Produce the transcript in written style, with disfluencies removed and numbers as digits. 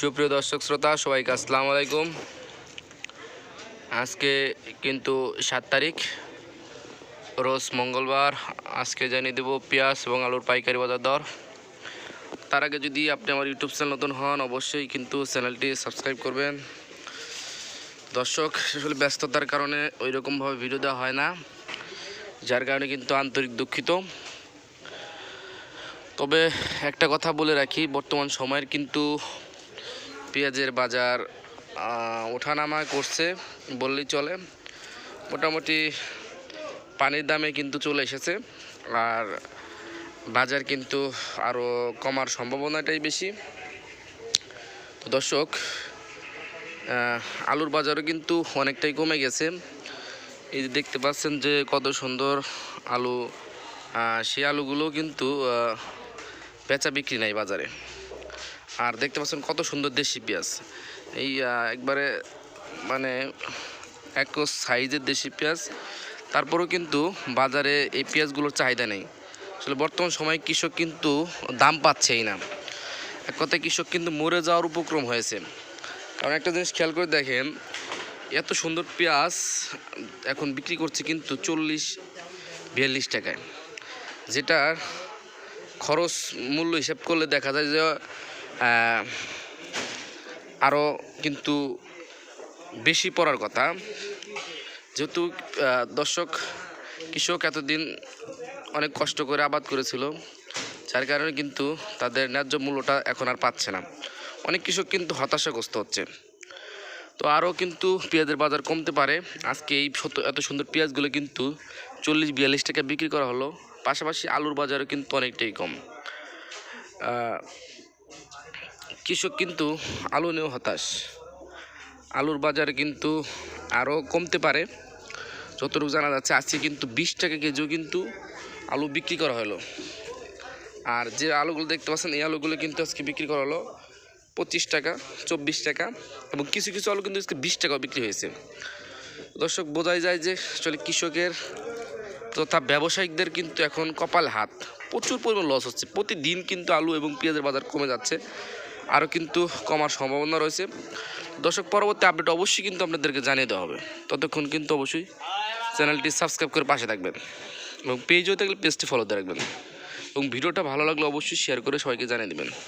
সুপ্রিয় দর্শক শ্রোতা সবাইকে আসসালামু আলাইকুম। আজকে কিন্তু 7 তারিখ, রোজ মঙ্গলবার। আজকে জানিয়ে দেব পেঁয়াজ এবং আলুর পাইকারি বাজার দর। তার আগে যদি আপনি আমার ইউটিউব চ্যানেল নতুন হন, অবশ্যই কিন্তু চ্যানেলটি সাবস্ক্রাইব করবেন। দর্শক, আসলে ব্যস্ততার কারণে ওই রকমভাবে ভিডিও দেওয়া হয় না, যার কারণে কিন্তু আন্তরিক দুঃখিত। তবে একটা কথা বলে রাখি, বর্তমান সময়ের কিন্তু পেঁয়াজের বাজার ওঠানামা করছে বললেই চলে। মোটামুটি পানির দামে কিন্তু চলে এসেছে, আর বাজার কিন্তু আরও কমার সম্ভাবনাটাই বেশি। তো দর্শক, আলুর বাজারও কিন্তু অনেকটাই কমে গেছে। এই যে দেখতে পাচ্ছেন যে কত সুন্দর আলু, সেই আলুগুলো কিন্তু বেচা বিক্রি নাই বাজারে। আর দেখতে পাচ্ছেন কত সুন্দর দেশি পেঁয়াজ, এই একবারে মানে এক সাইজের দেশি পেঁয়াজ। তারপরেও কিন্তু বাজারে এই পেঁয়াজগুলোর চাহিদা নেই। আসলে বর্তমান সময়ে কৃষক কিন্তু দাম পাচ্ছেই না। এক কথায় কৃষক কিন্তু মরে যাওয়ার উপক্রম হয়েছে। কারণ একটা জিনিস খেয়াল করে দেখেন, এত সুন্দর পেঁয়াজ এখন বিক্রি করছে কিন্তু 40-42 টাকায়, যেটার খরচ মূল্য হিসাব করলে দেখা যায় যে আরও কিন্তু বেশি পড়ার কথা। যেহেতু দর্শক, কৃষক এতদিন অনেক কষ্ট করে আবাদ করেছিল, যার কারণে কিন্তু তাদের ন্যায্য মূল্যটা এখন আর পাচ্ছে না। অনেক কৃষক কিন্তু হতাশাগ্রস্ত হচ্ছে। তো আরও কিন্তু পেঁয়াজের বাজার কমতে পারে। আজকে এই এত সুন্দর পেঁয়াজগুলো কিন্তু 40-42 টাকা বিক্রি করা হলো। পাশাপাশি আলুর বাজারও কিন্তু অনেকটাই কম। কৃষক কিন্তু আলু নিয়েও হতাশ। আলুর বাজার কিন্তু আরও কমতে পারে যতটুকু জানা যাচ্ছে। আজকে কিন্তু 20 টাকা কেজিও কিন্তু আলু বিক্রি করা হলো। আর যে আলুগুলো দেখতে পাচ্ছেন, এই আলুগুলো কিন্তু আজকে বিক্রি করা হলো 25 টাকা, 24 টাকা, এবং কিছু কিছু আলু কিন্তু আজকে 20 টাকাও বিক্রি হয়েছে। দর্শক, বোঝাই যায় যে আসলে কৃষকের তথা ব্যবসায়িকদের কিন্তু এখন কপাল হাত, প্রচুর পরিমাণ লস হচ্ছে। প্রতিদিন কিন্তু আলু এবং পেঁয়াজের বাজার কমে যাচ্ছে, আরও কিন্তু কমার সম্ভাবনা রয়েছে। দর্শক, পরবর্তী আপডেট অবশ্যই কিন্তু আপনাদেরকে জানিয়ে দেওয়া হবে। ততক্ষণ কিন্তু অবশ্যই চ্যানেলটি সাবস্ক্রাইব করে পাশে থাকবেন, এবং পেজও থাকলে পেজটি ফলো দিয়ে রাখবেন, এবং ভিডিওটা ভালো লাগলে অবশ্যই শেয়ার করে সবাইকে জানিয়ে দেবেন।